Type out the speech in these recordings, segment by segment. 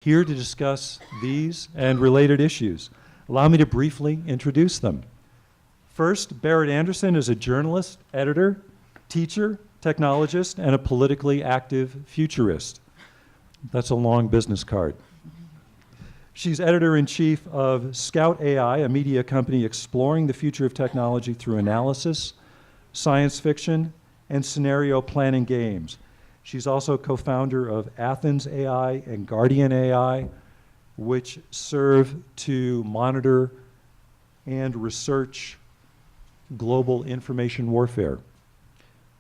here to discuss these and related issues. Allow me to briefly introduce them. First, Barrett Anderson is a journalist, editor, teacher, technologist, and a politically active futurist. That's a long business card. She's editor-in-chief of Scout AI, a media company exploring the future of technology through analysis, science fiction, and scenario planning games. She's also co-founder of Athens AI and Guardian AI, which serve to monitor and research global information warfare.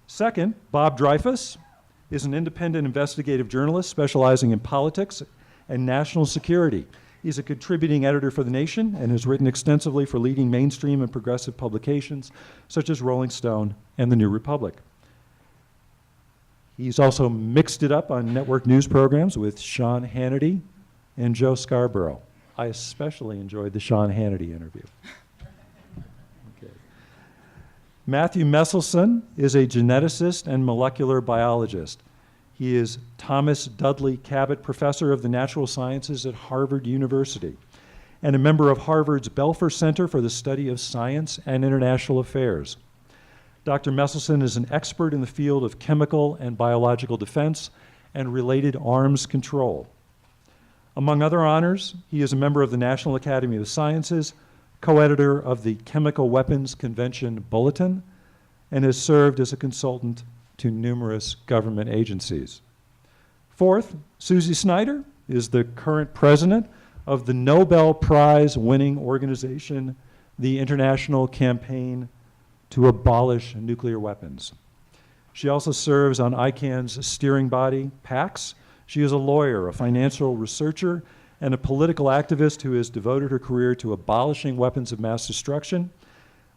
Second, Bob Dreyfus is an independent investigative journalist specializing in politics and national security. He's a contributing editor for The Nation and has written extensively for leading mainstream and progressive publications such as Rolling Stone and The New Republic. He's also mixed it up on network news programs with Sean Hannity and Joe Scarborough. I especially enjoyed the Sean Hannity interview. Okay. Matthew Messelson is a geneticist and molecular biologist. He is Thomas Dudley Cabot Professor of the Natural Sciences at Harvard University and a member of Harvard's Belfer Center for the Study of Science and International Affairs. Dr. Messelson is an expert in the field of chemical and biological defense and related arms control. Among other honors, he is a member of the National Academy of Sciences, co-editor of the Chemical Weapons Convention Bulletin, and has served as a consultant to numerous government agencies. Fourth, Susie Snyder is the current president of the Nobel Prize-winning organization, the International Campaign to Abolish Nuclear Weapons. She also serves on ICANN's steering body, PAX. She is a lawyer, a financial researcher, and a political activist who has devoted her career to abolishing weapons of mass destruction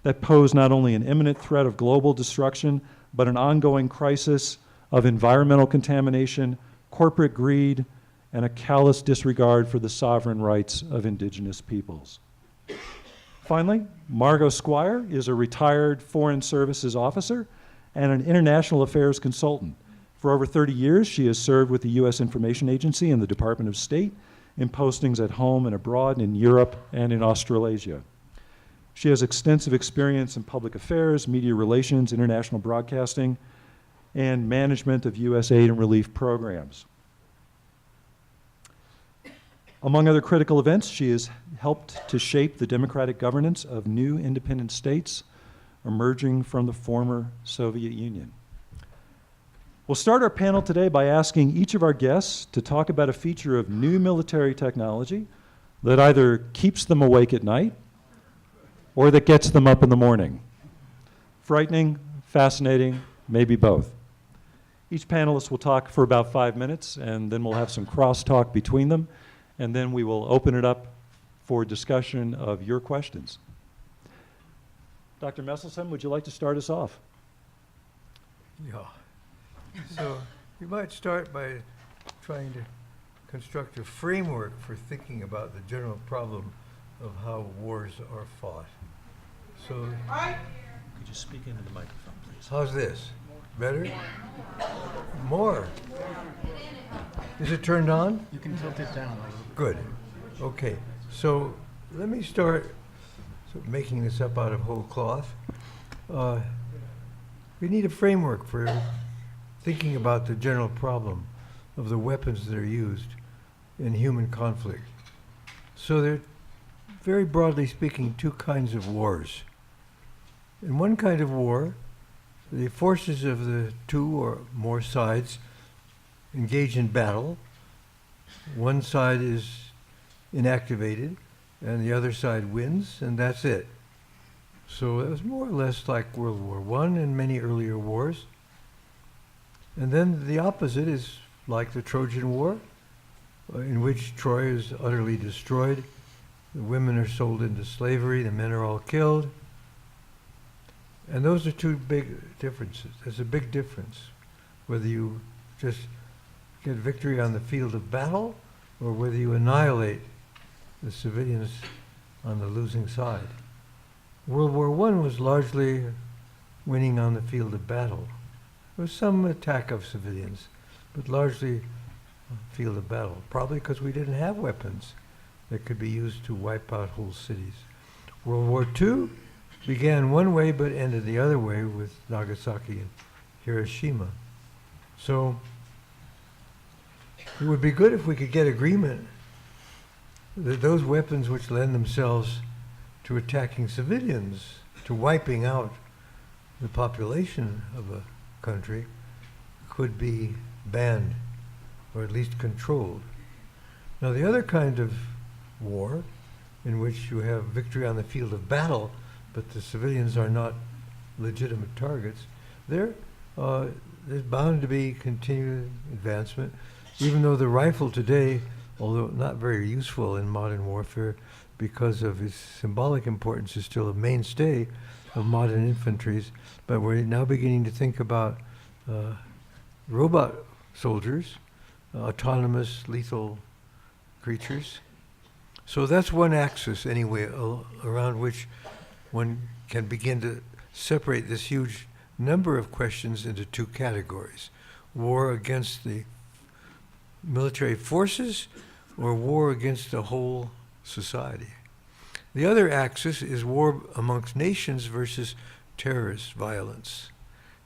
that pose not only an imminent threat of global destruction, but an ongoing crisis of environmental contamination, corporate greed, and a callous disregard for the sovereign rights of indigenous peoples. Finally, Margot Squire is a retired Foreign Services officer and an international affairs consultant. For over 30 years, she has served with the U.S. Information Agency and the Department of State in postings at home and abroad in Europe and in Australasia. She has extensive experience in public affairs, media relations, international broadcasting, and management of U.S. aid and relief programs. Among other critical events, she has helped to shape the democratic governance of new independent states emerging from the former Soviet Union. We'll start our panel today by asking each of our guests to talk about a feature of new military technology that either keeps them awake at night or that gets them up in the morning. Frightening, fascinating, maybe both. Each panelist will talk for about 5 minutes, and then we'll have some crosstalk between them, and then we will open it up for discussion of your questions. Dr. Messelson, would you like to start us off? Yeah. So you might start by trying to construct a framework for thinking about the general problem of how wars are fought. So, Could you speak into the microphone, please? how's this? Better? More? Is it turned on? You can tilt it down a little. Good. Okay. So let me start making this up out of whole cloth. We need a framework for thinking about the general problem of the weapons that are used in human conflict. So there are, very broadly speaking, two kinds of wars. In one kind of war, the forces of the two or more sides engage in battle. One side is inactivated and the other side wins, and that's it. So it was more or less like World War I and many earlier wars. And then the opposite is like the Trojan War, in which Troy is utterly destroyed. The women are sold into slavery, the men are all killed. And those are two big differences. There's a big difference whether you just get victory on the field of battle or whether you annihilate the civilians on the losing side. World War I was largely winning on the field of battle. There was some attack of civilians, but largely field of battle, probably because we didn't have weapons that could be used to wipe out whole cities. World War II began one way but ended the other way with Nagasaki and Hiroshima. So it would be good if we could get agreement that those weapons which lend themselves to attacking civilians, to wiping out the population of a country, could be banned or at least controlled. Now the other kind of war, in which you have victory on the field of battle, but the civilians are not legitimate targets, there's bound to be continued advancement, even though the rifle today, although not very useful in modern warfare because of its symbolic importance, is still a mainstay of modern infantries. But we're now beginning to think about robot soldiers, autonomous, lethal creatures. So that's one axis, anyway, around which one can begin to separate this huge number of questions into two categories: war against the military forces or war against the whole society. The other axis is war amongst nations versus terrorist violence.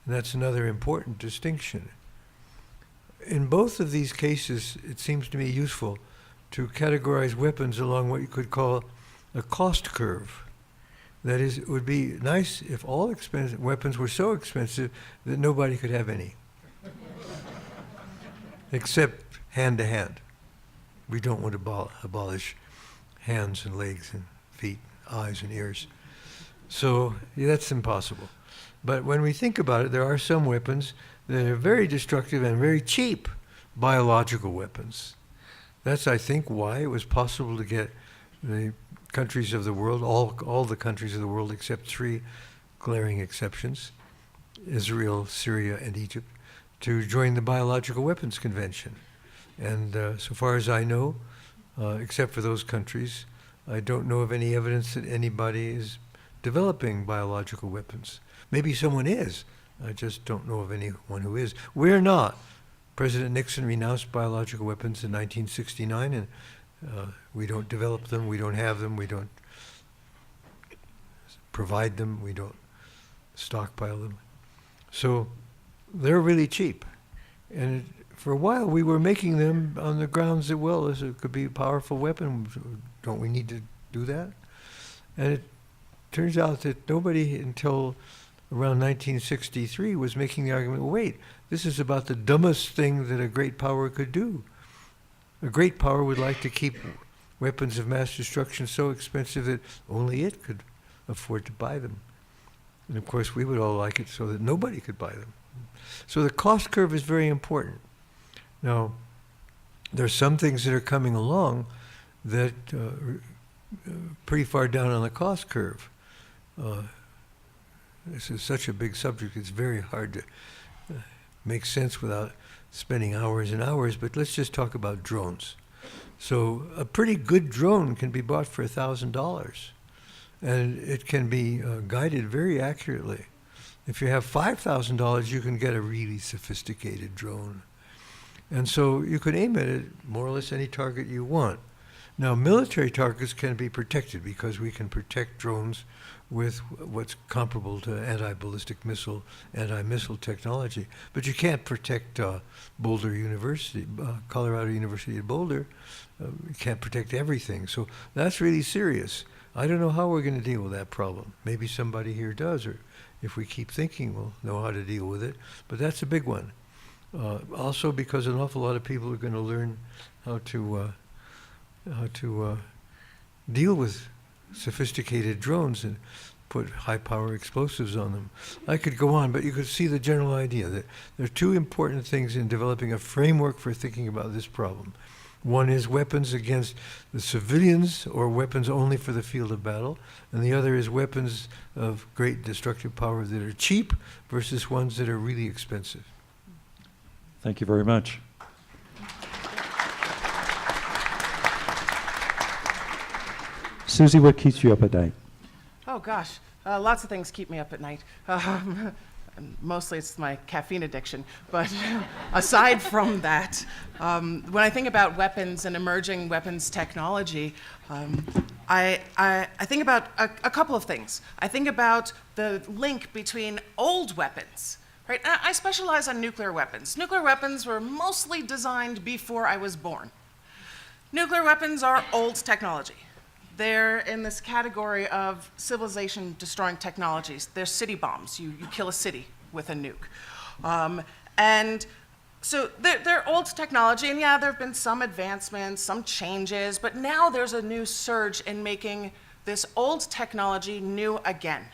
And that's another important distinction. In both of these cases, it seems to me useful to categorize weapons along what you could call a cost curve. That is, it would be nice if all weapons were so expensive that nobody could have any, except hand-to-hand. We don't want to abolish hands and legs and feet, eyes and ears. So yeah, that's impossible. But when we think about it, there are some weapons that are very destructive and very cheap biological weapons. That's, I think, why it was possible to get the countries of the world, all the countries of the world except three glaring exceptions, Israel, Syria, and Egypt, to join the Biological Weapons Convention. And so far as I know, except for those countries, I don't know of any evidence that anybody is developing biological weapons. Maybe someone is. I just don't know of anyone who is. We're not. President Nixon renounced biological weapons in 1969, and we don't develop them, we don't have them, we don't provide them, we don't stockpile them. So they're really cheap. And for a while we were making them on the grounds that, well, this could be a powerful weapon. Don't we need to do that? And it turns out that nobody until around 1963 was making the argument, well, wait, this is about the dumbest thing that a great power could do. A great power would like to keep weapons of mass destruction so expensive that only it could afford to buy them. And of course we would all like it so that nobody could buy them. So the cost curve is very important. Now, there's some things that are coming along that are pretty far down on the cost curve. This is such a big subject, it's very hard to make sense without spending hours and hours, but let's just talk about drones. So a pretty good drone can be bought for $1,000, and it can be guided very accurately. If you have $5,000, you can get a really sophisticated drone. And so you can aim at it more or less any target you want. Now, military targets can be protected because we can protect drones with what's comparable to anti-ballistic missile, anti-missile technology. But you can't protect Boulder University, Colorado University at Boulder. You can't protect everything. So that's really serious. I don't know how we're going to deal with that problem. Maybe somebody here does, or if we keep thinking, we'll know how to deal with it. But that's a big one. Also because an awful lot of people are going to learn how to deal with sophisticated drones and put high-power explosives on them. I could go on, but you could see the general idea that there are two important things in developing a framework for thinking about this problem. One is weapons against the civilians or weapons only for the field of battle, and the other is weapons of great destructive power that are cheap versus ones that are really expensive. Thank you very much. Susie, what keeps you up at night? Oh gosh, lots of things keep me up at night. and mostly it's my caffeine addiction, but aside from that, when I think about weapons and emerging weapons technology, I think about a couple of things. I think about the link between old weapons, right? I specialize on nuclear weapons. Nuclear weapons were mostly designed before I was born. Nuclear weapons are old technology. They're in this category of civilization-destroying technologies. They're city bombs. You kill a city with a nuke. And so they're old technology, and yeah, there have been some advancements, some changes, but now there's a new surge in making this old technology new again,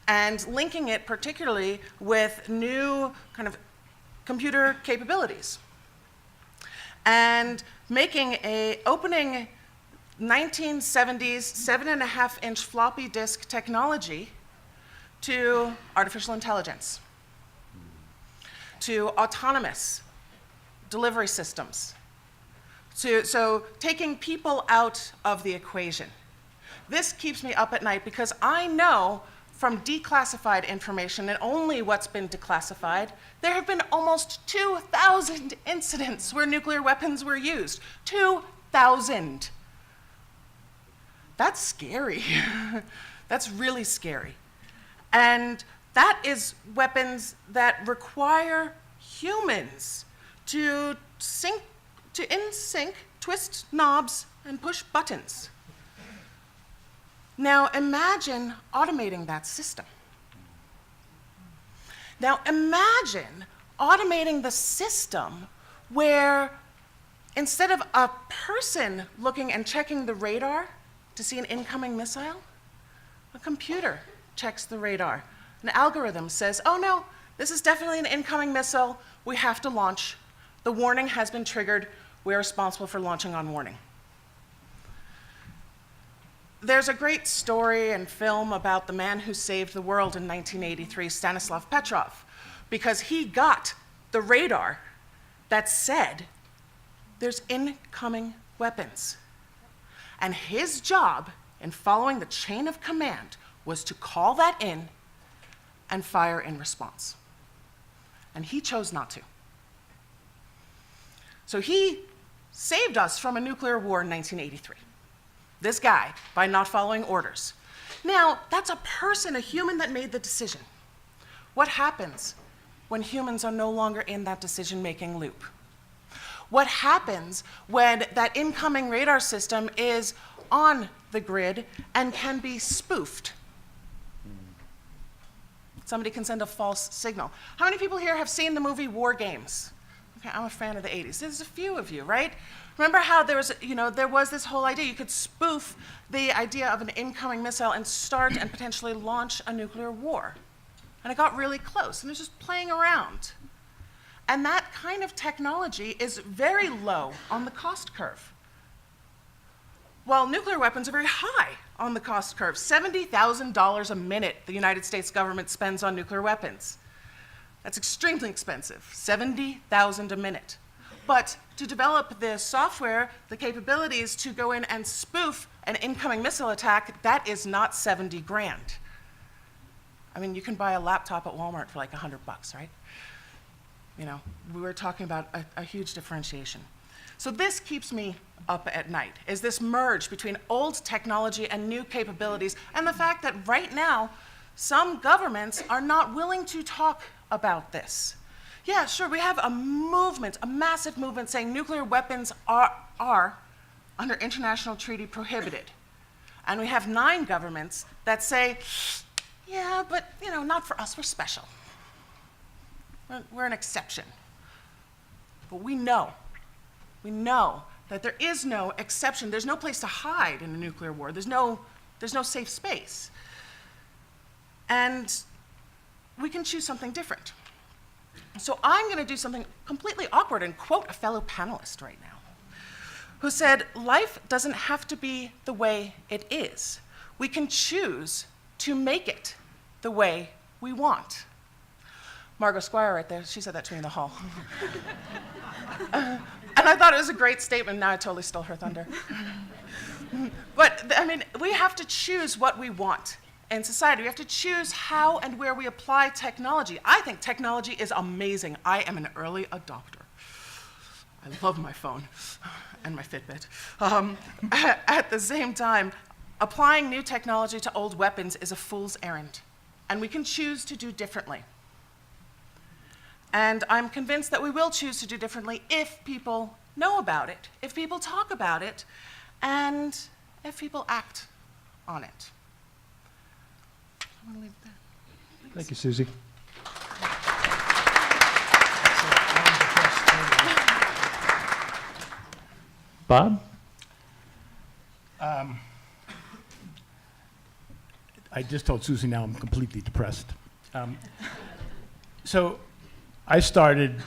and linking it particularly with new kind of computer capabilities, and opening 1970s 7.5-inch floppy disk technology to artificial intelligence, to autonomous delivery systems, so taking people out of the equation. This keeps me up at night because I know from declassified information, and only what's been declassified, there have been almost 2,000 incidents where nuclear weapons were used. 2,000. That's scary. That's really scary. And that is weapons that require humans to in sync, twist knobs, and push buttons. Now imagine automating that system. Now imagine automating the system where instead of a person looking and checking the radar to see an incoming missile, a computer checks the radar. An algorithm says, oh no, this is definitely an incoming missile. We have to launch. The warning has been triggered. We're responsible for launching on warning. There's a great story and film about the man who saved the world in 1983, Stanislav Petrov, because he got the radar that said there's incoming weapons. And his job in following the chain of command was to call that in and fire in response. And he chose not to. So he saved us from a nuclear war in 1983. This guy, by not following orders. Now, that's a person, a human that made the decision. What happens when humans are no longer in that decision-making loop? What happens when that incoming radar system is on the grid and can be spoofed? Somebody can send a false signal. How many people here have seen the movie War Games? Okay, I'm a fan of the 80s. There's a few of you, right? Remember how there was this whole idea you could spoof the idea of an incoming missile and start and potentially launch a nuclear war. And it got really close, and it was just playing around. And that kind of technology is very low on the cost curve. While nuclear weapons are very high on the cost curve. $70,000 a minute the United States government spends on nuclear weapons. That's extremely expensive, $70,000 a minute. But to develop the software, the capabilities to go in and spoof an incoming missile attack, that is not 70 grand. I mean, you can buy a laptop at Walmart for like $100, right? You know, we were talking about a huge differentiation. So this keeps me up at night, is this merge between old technology and new capabilities, and the fact that right now, some governments are not willing to talk about this. Yeah, sure, we have a movement, a massive movement saying nuclear weapons are under international treaty prohibited. And we have 9 governments that say, yeah, but you know, not for us, we're special. We're an exception. But we know that there is no exception. There's no place to hide in a nuclear war. There's no safe space. And we can choose something different. So I'm going to do something completely awkward and quote a fellow panelist right now, who said, life doesn't have to be the way it is. We can choose to make it the way we want. Margot Squire right there, she said that to me in the hall. And I thought it was a great statement. Now I totally stole her thunder. But, I mean, we have to choose what we want. in society. We have to choose how and where we apply technology. I think technology is amazing. I am an early adopter. I love my phone and my Fitbit. At the same time, applying new technology to old weapons is a fool's errand, and we can choose to do differently. And I'm convinced that we will choose to do differently if people know about it, if people talk about it, and if people act on it. I'm gonna leave it there. Thank you, Susie. Bob? I just told Susie now I'm completely depressed. So I started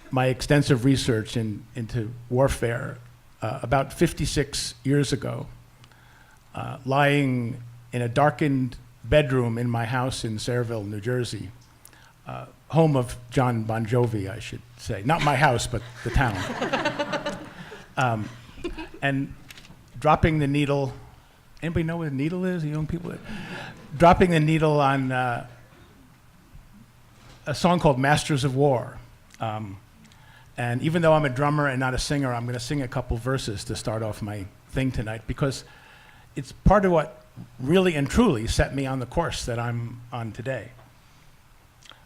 my extensive research into warfare about 56 years ago, lying in a darkened bedroom in my house in Sayreville, New Jersey, home of John Bon Jovi, I should say. Not my house, but the town. And dropping the needle. Anybody know what a needle is? Young people? Dropping the needle on a song called Masters of War. And even though I'm a drummer and not a singer, I'm going to sing a couple verses to start off my thing tonight, because it's part of what really and truly set me on the course that I'm on today.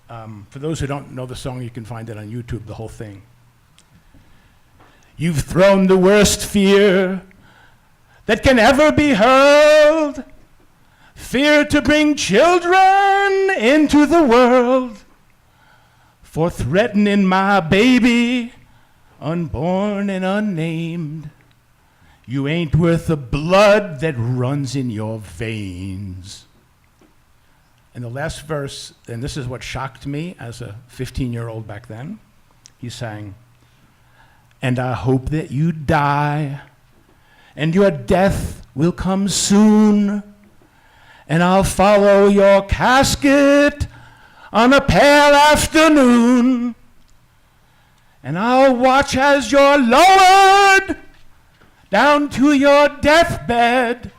For those who don't know the song, you can find it on YouTube, the whole thing. You've thrown the worst fear that can ever be hurled, fear to bring children into the world, for threatening my baby, unborn and unnamed. You ain't worth the blood that runs in your veins. And the last verse, and this is what shocked me as a 15-year-old back then, he sang, "And I hope that you die, and your death will come soon, and I'll follow your casket on a pale afternoon, and I'll watch as you're lowered down to your deathbed,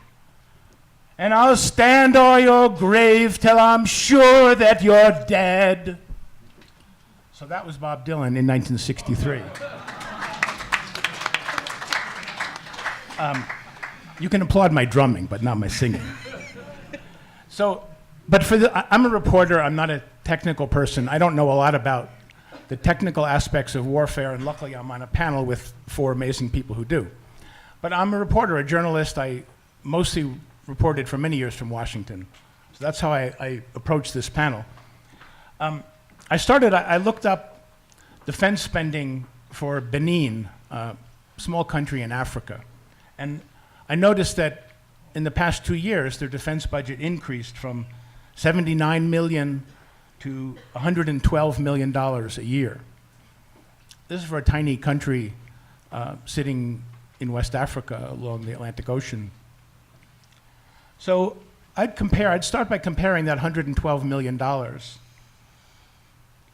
and I'll stand o'er your grave till I'm sure that you're dead." So that was Bob Dylan in 1963. You can applaud my drumming, but not my singing. So, but I'm a reporter, I'm not a technical person. I don't know a lot about the technical aspects of warfare, and luckily I'm on a panel with 4 amazing people who do. But I'm a reporter, a journalist. I mostly reported for many years from Washington. So that's how I approached this panel. I looked up defense spending for Benin, a small country in Africa. And I noticed that in the past 2 years, their defense budget increased from $79 million to $112 million a year. This is for a tiny country sitting in West Africa along the Atlantic Ocean. So I'd start by comparing that $112 million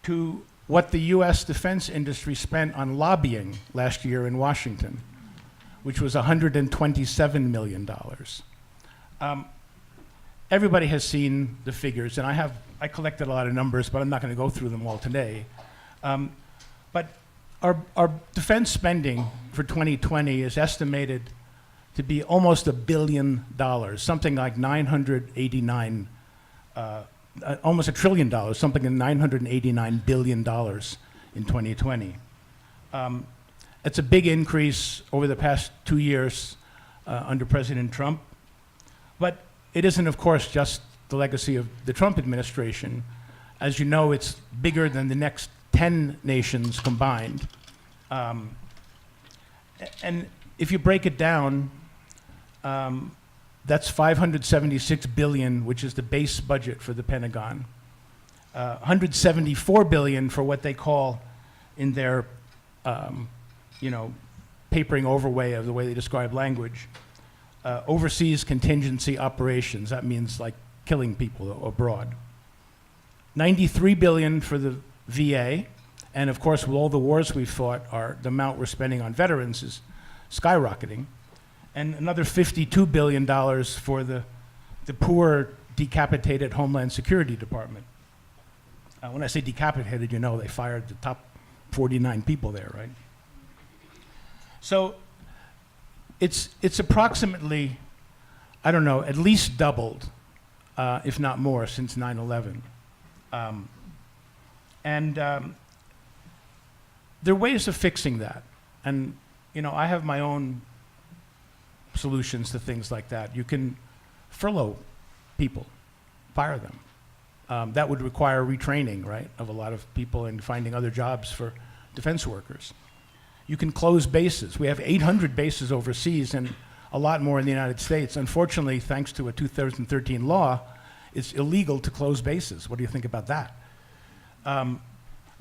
to what the US defense industry spent on lobbying last year in Washington, which was $127 million. Everybody has seen the figures, and I collected a lot of numbers, but I'm not going to go through them all today. But our defense spending for 2020 is estimated to be almost $1 billion, something like almost $1 trillion, something like $989 billion in 2020. It's a big increase over the past 2 years under President Trump. But it isn't, of course, just the legacy of the Trump administration. As you know, it's bigger than the next 10 nations combined. And if you break it down, that's $576 billion, which is the base budget for the Pentagon. $174 billion for what they call in their papering over way of the way they describe language, overseas contingency operations. That means like killing people abroad. $93 billion for the VA, and of course, with all the wars we've fought, the amount we're spending on veterans is skyrocketing. And another $52 billion for the poor decapitated Homeland Security Department. When I say decapitated, you know they fired the top 49 people there, right? So it's approximately, I don't know, at least doubled, if not more, since 9/11. There are ways of fixing that. And, you know, I have my own solutions to things like that. You can furlough people, fire them. That would require retraining, right, of a lot of people and finding other jobs for defense workers. You can close bases. We have 800 bases overseas and a lot more in the United States. Unfortunately, thanks to a 2013 law, it's illegal to close bases. What do you think about that?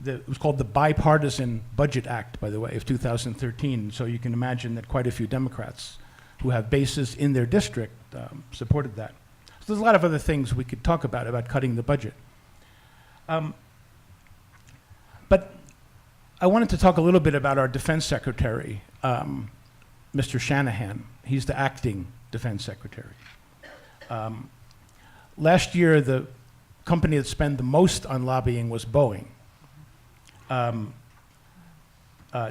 It was called the Bipartisan Budget Act, by the way, of 2013. So you can imagine that quite a few Democrats who have bases in their district supported that. So there's a lot of other things we could talk about cutting the budget. But I wanted to talk a little bit about our defense secretary, Mr. Shanahan. He's the acting defense secretary. Last year, the company that spent the most on lobbying was Boeing.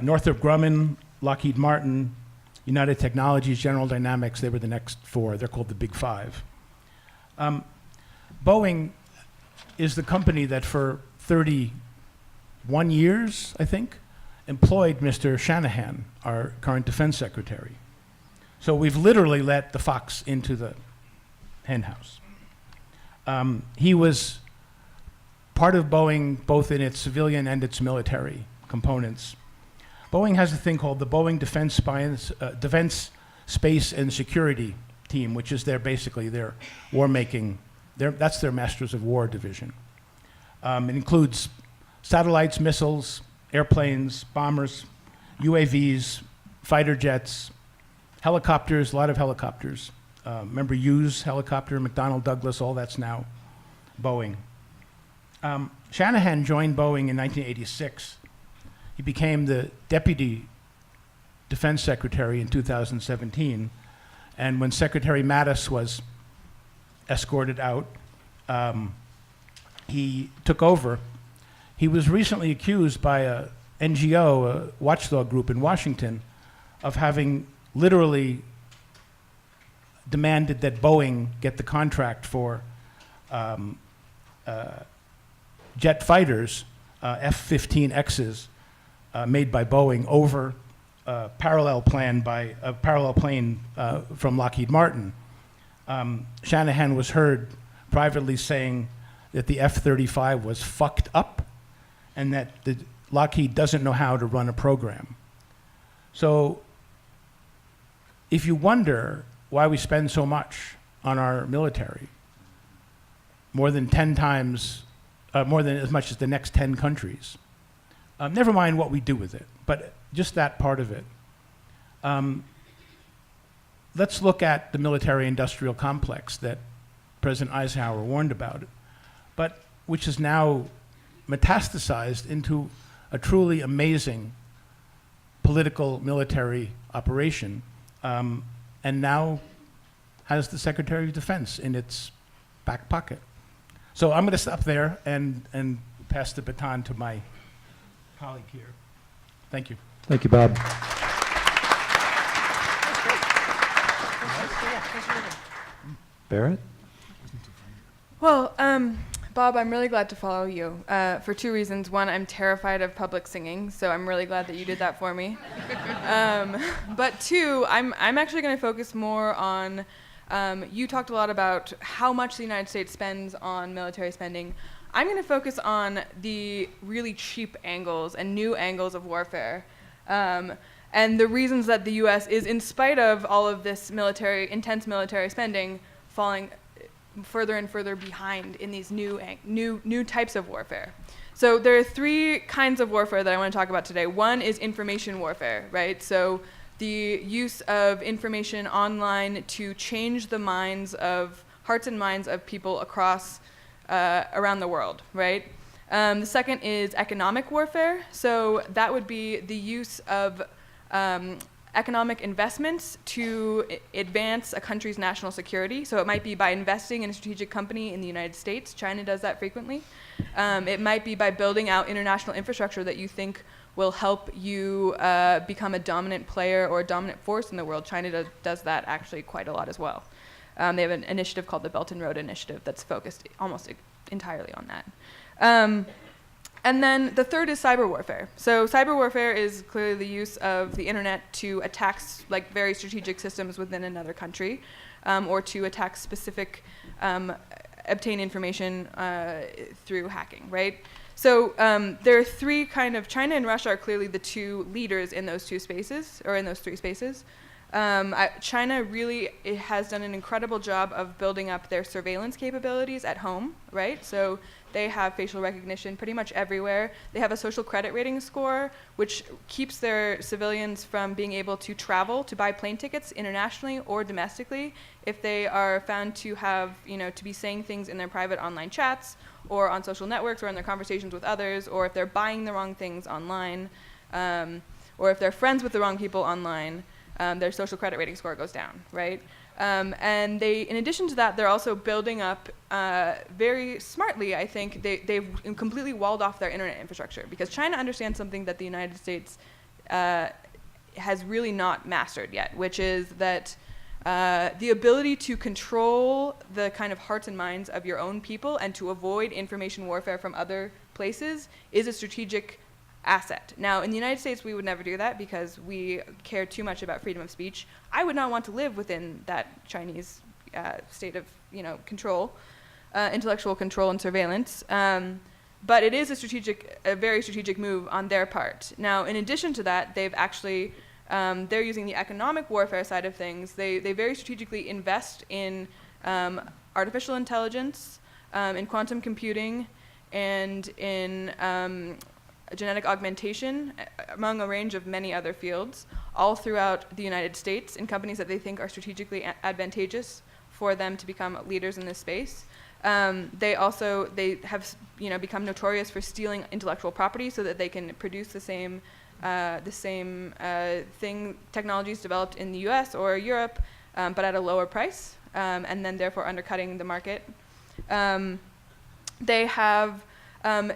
Northrop Grumman, Lockheed Martin, United Technologies, General Dynamics, they were the next four. They're called the Big Five. Boeing is the company that for 31 years, I think, employed Mr. Shanahan, our current defense secretary. So we've literally let the fox into the henhouse. He was part of Boeing, both in its civilian and its military components. Boeing has a thing called the Boeing Defense Space and Security Team, which is basically their war-making, that's their Masters of War division. It includes satellites, missiles, airplanes, bombers, UAVs, fighter jets, helicopters, a lot of helicopters. Remember Hughes helicopter, McDonnell Douglas, all that's now Boeing. Shanahan joined Boeing in 1986. He became the deputy defense secretary in 2017. And when Secretary Mattis was escorted out, he took over. He was recently accused by a NGO, a watchdog group in Washington, of having literally demanded that Boeing get the contract for jet fighters, F-15Xs, made by Boeing over a parallel plane from Lockheed Martin. Shanahan was heard privately saying that the F-35 was fucked up and that Lockheed doesn't know how to run a program. So if you wonder why we spend so much on our military, more than 10 times, more than as much as the next 10 countries, never mind what we do with it, but just that part of it. Let's look at the military-industrial complex that President Eisenhower warned about, but which is now metastasized into a truly amazing political military operation, and now has the Secretary of Defense in its back pocket. So I'm going to stop there and pass the baton to my colleague here. Thank you. Thank you, Bob. Barrett? Well, Bob, I'm really glad to follow you for two reasons. One, I'm terrified of public singing, so I'm really glad that you did that for me. But two, I'm actually going to focus more on, you talked a lot about how much the United States spends on military spending. I'm going to focus on the really cheap angles and new angles of warfare. And the reasons that the U.S. is, in spite of all of this intense military spending, falling further and further behind in these new types of warfare. So there are three kinds of warfare that I want to talk about today. One is information warfare, right? So the use of information online to change the hearts and minds of people across around the world, right? The second is economic warfare. So that would be the use of economic investments to advance a country's national security. So it might be by investing in a strategic company in the United States. China does that frequently. It might be by building out international infrastructure that you think will help you become a dominant player or a dominant force in the world. China does that actually quite a lot as well. They have an initiative called the Belt and Road Initiative that's focused almost entirely on that. And then the third is cyber warfare. So cyber warfare is clearly the use of the internet to attack like very strategic systems within another country, or to attack specific, obtain information through hacking, right? So there are three China and Russia are clearly the two leaders in those two spaces, or in those three spaces. China really has done an incredible job of building up their surveillance capabilities at home, right? So they have facial recognition pretty much everywhere. They have a social credit rating score, which keeps their civilians from being able to travel, to buy plane tickets internationally or domestically, if they are found to have, to be saying things in their private online chats, or on social networks, or in their conversations with others, or if they're buying the wrong things online, or if they're friends with the wrong people online. Their social credit rating score goes down, right? And they, in addition to that, they're also building up very smartly, I think, they've completely walled off their internet infrastructure, because China understands something that the United States has really not mastered yet, which is that the ability to control the kind of hearts and minds of your own people and to avoid information warfare from other places is a strategic asset. Now, in the United States, we would never do that because we care too much about freedom of speech. I would not want to live within that Chinese state of, control, intellectual control and surveillance. But it is a very strategic move on their part. Now, in addition to that, they've actually, they're using the economic warfare side of things. They very strategically invest in artificial intelligence, in quantum computing, and in genetic augmentation, among a range of many other fields, all throughout the United States, in companies that they think are strategically advantageous for them to become leaders in this space. They have become notorious for stealing intellectual property so that they can produce the same technologies developed in the US or Europe, but at a lower price, and then therefore undercutting the market. They have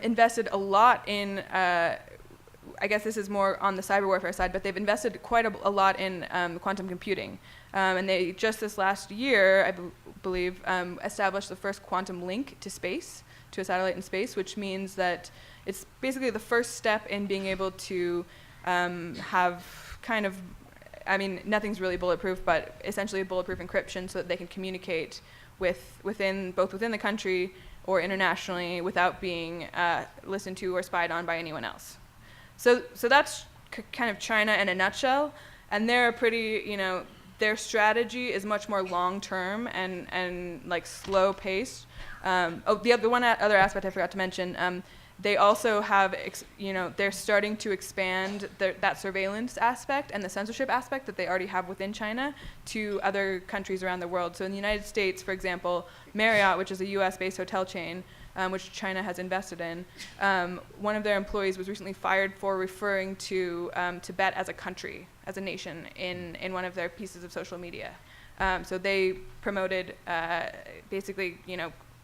invested a lot in, I guess this is more on the cyber warfare side, but they've invested quite a lot in quantum computing. And they just this last year, I believe, established the first quantum link to space, to a satellite in space, which means that it's basically the first step in being able to have nothing's really bulletproof, but essentially a bulletproof encryption so that they can communicate within the country or internationally without being listened to or spied on by anyone else. So that's kind of China in a nutshell, and they're pretty, their strategy is much more long-term and like slow-paced. The one other aspect I forgot to mention, they also have, they're starting to expand that surveillance aspect and the censorship aspect that they already have within China to other countries around the world. So in the United States, for example, Marriott, which is a US-based hotel chain, which China has invested in, one of their employees was recently fired for referring to Tibet as a country, as a nation, in one of their pieces of social media. So they promoted, basically,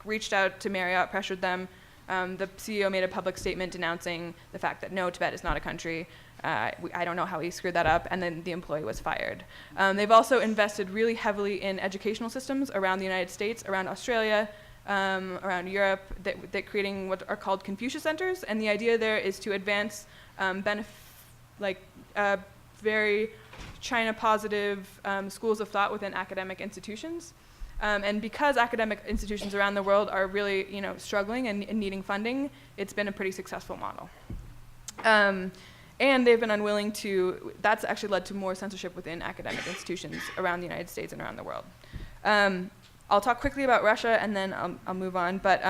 reached out to Marriott, pressured them. The CEO made a public statement denouncing the fact that no, Tibet is not a country. I don't know how he screwed that up, and then the employee was fired. They've also invested really heavily in educational systems around the United States, around Australia, around Europe, that creating what are called Confucius Centers, and the idea there is to advance very China-positive schools of thought within academic institutions. And because academic institutions around the world are really, struggling and needing funding, it's been a pretty successful model. And they've been unwilling to, that's actually led to more censorship within academic institutions around the United States and around the world. I'll talk quickly about Russia and then I'll move on, but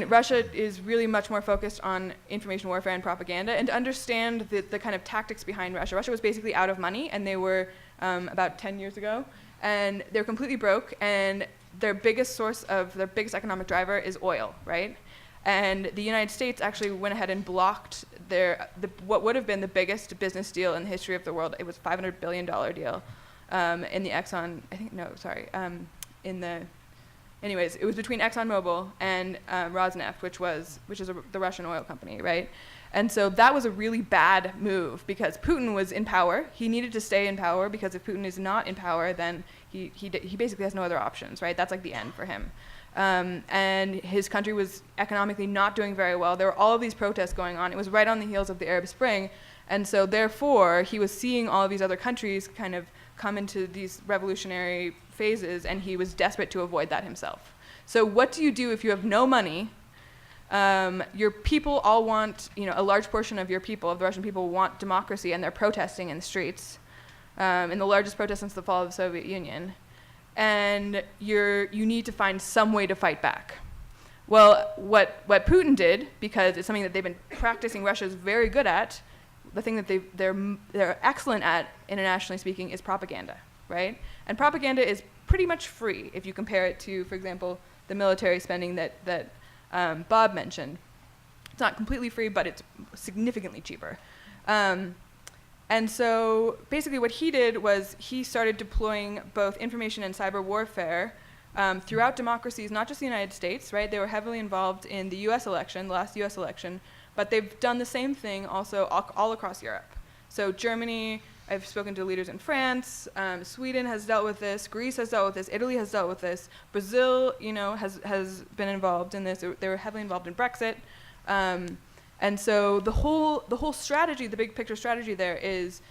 Russia is really much more focused on information warfare and propaganda, and to understand the kind of tactics behind Russia. Russia was basically out of money, and they were about 10 years ago, and they're completely broke, and their biggest economic driver is oil, right? And the United States actually went ahead and blocked what would have been the biggest business deal in the history of the world. It was a $500 billion deal in the Exxon, anyways, it was between ExxonMobil and Rosneft, which is the Russian oil company, right? And so that was a really bad move because Putin was in power. He needed to stay in power because if Putin is not in power, then he basically has no other options, right? That's like the end for him. And his country was economically not doing very well. There were all of these protests going on. It was right on the heels of the Arab Spring. And so therefore, he was seeing all of these other countries kind of come into these revolutionary phases, and he was desperate to avoid that himself. So what do you do if you have no money? Your people all want, a large portion of the Russian people want democracy, and they're protesting in the streets, in the largest protest since the fall of the Soviet Union. And you need to find some way to fight back. Well, what Putin did, because it's something that they've been practicing, Russia's very good at, the thing that they're excellent at, internationally speaking, is propaganda, right? And propaganda is pretty much free if you compare it to, for example, the military spending that Bob mentioned. It's not completely free, but it's significantly cheaper. And so basically what he did was he started deploying both information and cyber warfare throughout democracies, not just the United States, right? They were heavily involved in the US election, the last US election, but they've done the same thing also all across Europe. So Germany, I've spoken to leaders in France, Sweden has dealt with this, Greece has dealt with this, Italy has dealt with this, Brazil, has been involved in this. They were heavily involved in Brexit. And so the whole strategy, the big picture strategy there is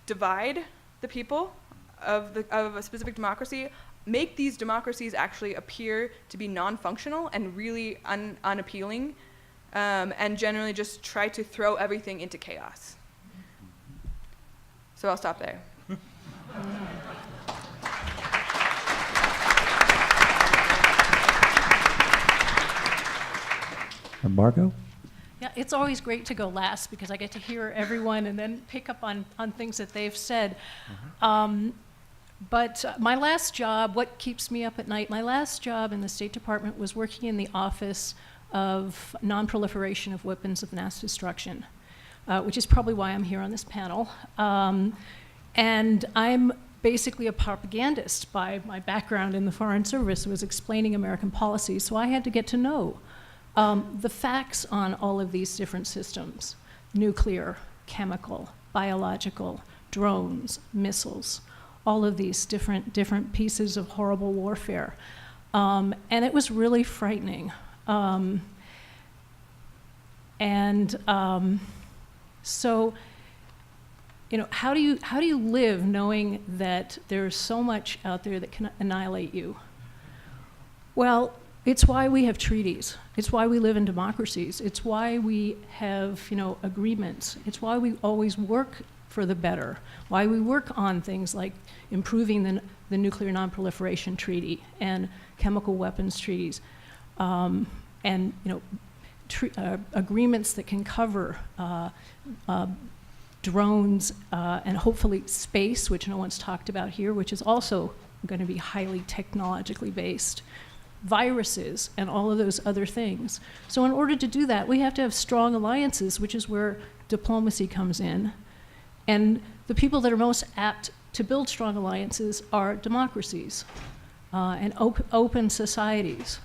divide the people of a specific democracy, make these democracies actually appear to be non-functional and really unappealing, and generally just try to throw everything into chaos. So I'll stop there. And Margot? Yeah, it's always great to go last because I get to hear everyone and then pick up on things that they've said. But my last job, what keeps me up at night, my last job in the State Department was working in the Office of Non-Proliferation of Weapons of Mass Destruction, which is probably why I'm here on this panel. And I'm basically a propagandist by my background in the Foreign Service. Was explaining American policy, so I had to get to know the facts on all of these different systems: nuclear, chemical, biological, drones, missiles, all of these different pieces of horrible warfare. And it was really frightening. So, how do you live knowing that there's so much out there that can annihilate you? Well, it's why we have treaties. It's why we live in democracies. It's why we have, agreements. It's why we always work for the better. Why we work on things like improving the Nuclear Non-Proliferation Treaty and chemical weapons treaties, and agreements that can cover drones and hopefully space, which no one's talked about here, which is also going to be highly technologically based. Viruses and all of those other things. So in order to do that, we have to have strong alliances, which is where diplomacy comes in. And the people that are most apt to build strong alliances are democracies and open societies.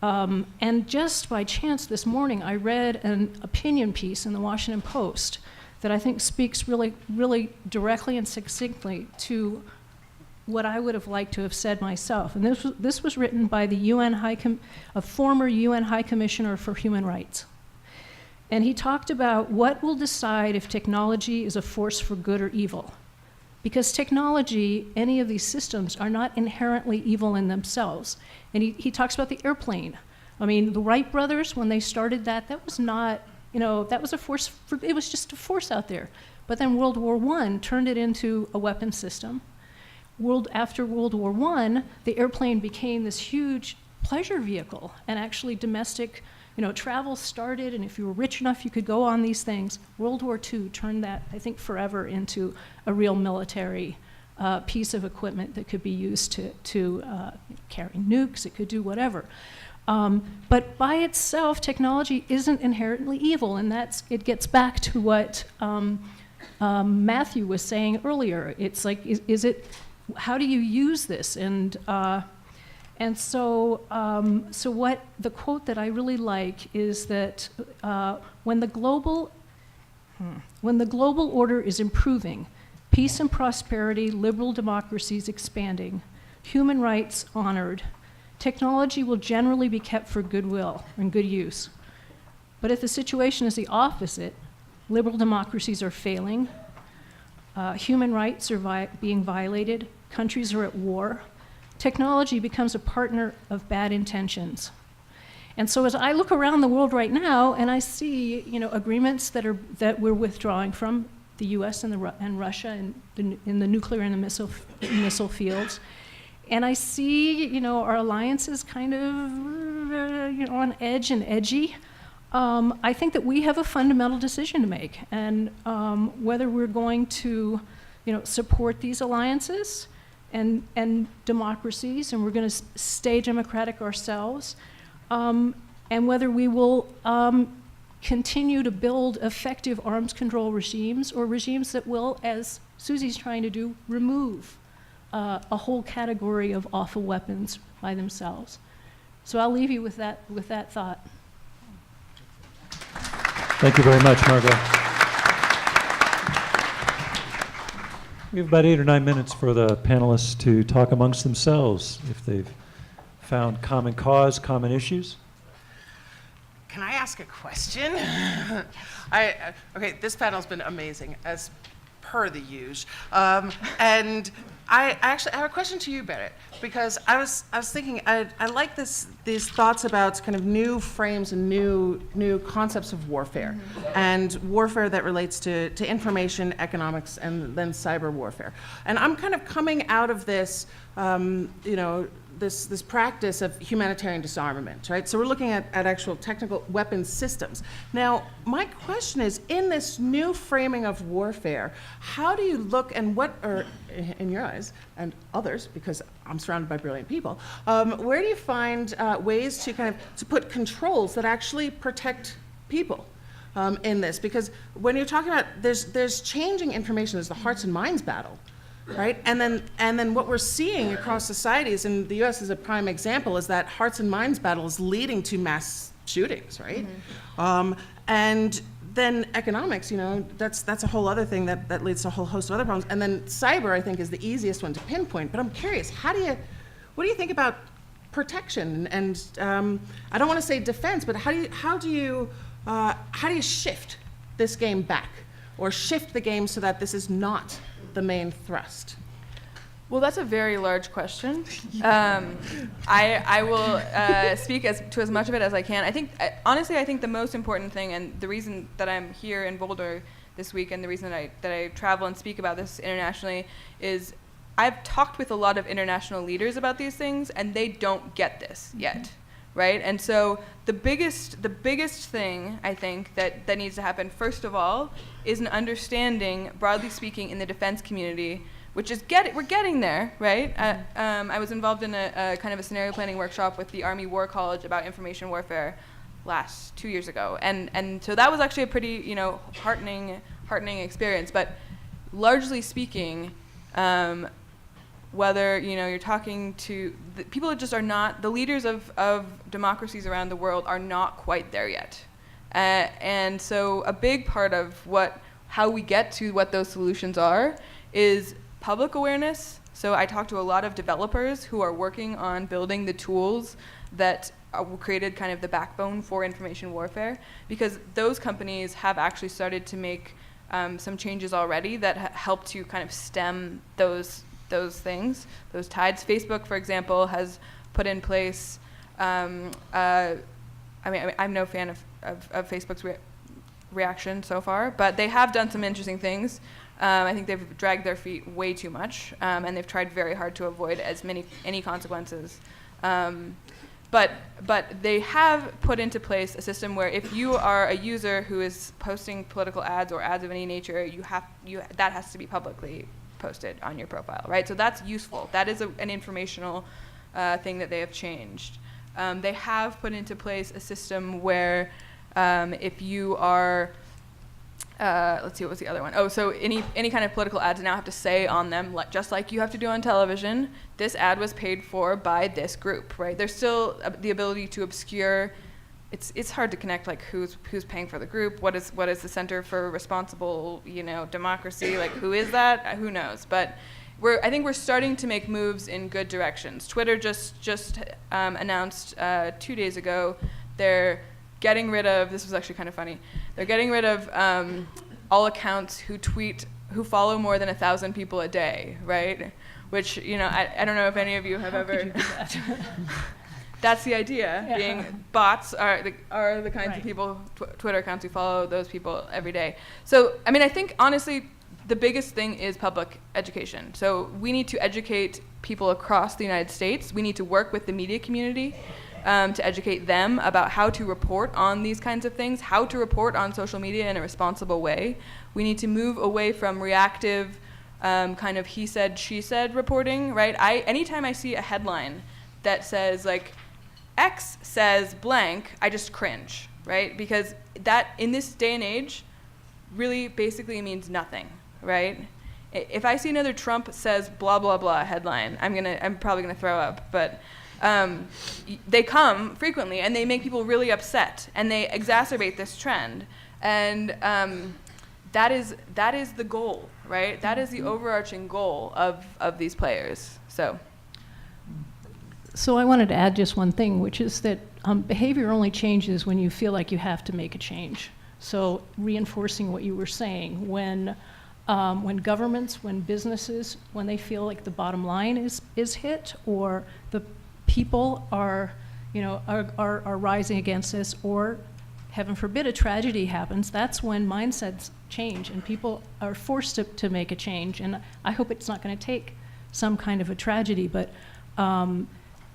And just by chance this morning, I read an opinion piece in the Washington Post that I think speaks really, really directly and succinctly to what I would have liked to have said myself. And this was written by the a former UN High Commissioner for Human Rights. And he talked about what will decide if technology is a force for good or evil. Because technology, any of these systems, are not inherently evil in themselves. And he talks about the airplane. I mean, the Wright brothers, when they started that was not, that was a force, it was just a force out there. But then World War I turned it into a weapon system. After World War I, the airplane became this huge pleasure vehicle, and actually domestic, travel started, and if you were rich enough, you could go on these things. World War II turned that, I think, forever into a real military piece of equipment that could be used to carry nukes. It could do whatever. But by itself, technology isn't inherently evil, and it gets back to what Matthew was saying earlier. It's like, how do you use this? And so what the quote that I really like is that when the global order is improving, peace and prosperity, liberal democracies expanding, human rights honored, technology will generally be kept for goodwill and good use. But if the situation is the opposite, liberal democracies are failing, human rights are being violated, countries are at war, technology becomes a partner of bad intentions. And so as I look around the world right now and I see, agreements that we're withdrawing from, the U.S. and Russia in the nuclear and the missile fields, and I see, our alliances kind of, on edge and edgy. I think that we have a fundamental decision to make, and whether we're going to, support these alliances and democracies, and we're going to stay democratic ourselves, and whether we will continue to build effective arms control regimes, or regimes that will, as Susie's trying to do, remove a whole category of awful weapons by themselves. So I'll leave you with that thought. Thank you very much, Margot. We have about 8 or 9 minutes for the panelists to talk amongst themselves if they've found common cause, common issues. Can I ask a question? Okay, this panel's been amazing, as per the usual. And I actually have a question to you, Barrett, because I was thinking, I like these thoughts about kind of new frames and new concepts of warfare, and warfare that relates to information, economics, and then cyber warfare. And I'm kind of coming out of this, this practice of humanitarian disarmament, right? So we're looking at actual technical weapons systems. Now, my question is, in this new framing of warfare, how do you look, and what are, in your eyes, and others, because I'm surrounded by brilliant people, where do you find ways to to put controls that actually protect people in this? Because when you're talking about, there's changing information, there's the hearts and minds battle, right? And then what we're seeing across societies, and the U.S. is a prime example, is that hearts and minds battle is leading to mass shootings, right? And then economics, that's a whole other thing that leads to a whole host of other problems. And then cyber, I think, is the easiest one to pinpoint. But I'm curious, what do you think about protection? And I don't want to say defense, but how do you shift this game back, or shift the game so that this is not the main thrust? Well, that's a very large question. I will speak to as much of it as I can. Honestly, I think the most important thing, and the reason that I'm here in Boulder this week, and the reason that I travel and speak about this internationally, is I've talked with a lot of international leaders about these things, and they don't get this yet, right? And so the biggest thing, I think, that needs to happen, first of all, is an understanding, broadly speaking, in the defense community, which is we're getting there, right? I was involved in a kind of a scenario planning workshop with the Army War College about information warfare 2 years ago, and so that was actually a pretty heartening experience. But largely speaking, whether you're talking to people that just are not, the leaders of democracies around the world are not quite there yet, and so a big part of how we get to what those solutions are is public awareness. So I talk to a lot of developers who are working on building the tools that created kind of the backbone for information warfare, because those companies have actually started to make some changes already that help to kind of stem those things, those tides. Facebook, for example, has put in place, I'm no fan of Facebook's reaction so far, but they have done some interesting things. I think they've dragged their feet way too much, and they've tried very hard to avoid any consequences. But they have put into place a system where if you are a user who is posting political ads or ads of any nature, that has to be publicly posted on your profile, right? So that's useful. That is an informational thing that they have changed. They have put into place a system where if you are, let's see, what was the other one? Oh, so any kind of political ads now have to say on them, just like you have to do on television, this ad was paid for by this group, right? There's still the ability to obscure. It's hard to connect, like who's paying for the group, what is the Center for Responsible, Democracy, like who is that? Who knows? But I think we're starting to make moves in good directions. Twitter just announced 2 days ago they're getting rid of, this was actually kind of funny, they're getting rid of all accounts who follow more than 1,000 people a day, right? Which, I don't know if any of you have ever. Could you do that? That's the idea. Yeah. Being bots are the kinds Right. of people, Twitter accounts who follow those people every day. So, I think honestly, the biggest thing is public education. So we need to educate people across the United States. We need to work with the media community to educate them about how to report on these kinds of things, how to report on social media in a responsible way. We need to move away from reactive kind of he said, she said reporting, right? Anytime I see a headline that says like, X says blank, I just cringe, right? Because that, in this day and age, really basically means nothing, right? If I see another Trump says blah, blah, blah headline, I'm probably gonna throw up, but they come frequently and they make people really upset and they exacerbate this trend. And that is the goal, right? That is the overarching goal of these players, so. So I wanted to add just one thing, which is that behavior only changes when you feel like you have to make a change. So reinforcing what you were saying, when governments, when businesses, when they feel like the bottom line is hit, or the people are rising against this, or heaven forbid a tragedy happens, that's when mindsets change and people are forced to make a change. And I hope it's not going to take some kind of a tragedy, but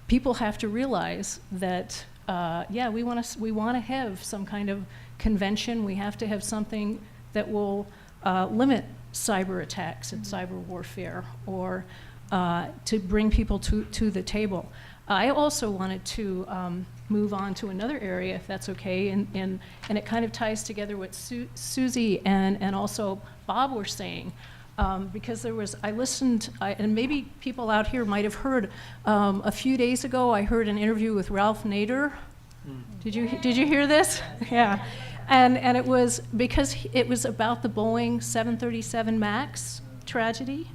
people have to realize that, we want to have some kind of convention. We have to have something that will limit cyber attacks and cyber warfare, or to bring people to the table. I also wanted to move on to another area, if that's okay, and it kind of ties together what Susie and also Bob were saying. Because I listened, and maybe people out here might have heard, a few days ago I heard an interview with Ralph Nader. Did you hear this? Yeah, and it was because it was about the Boeing 737 MAX tragedy,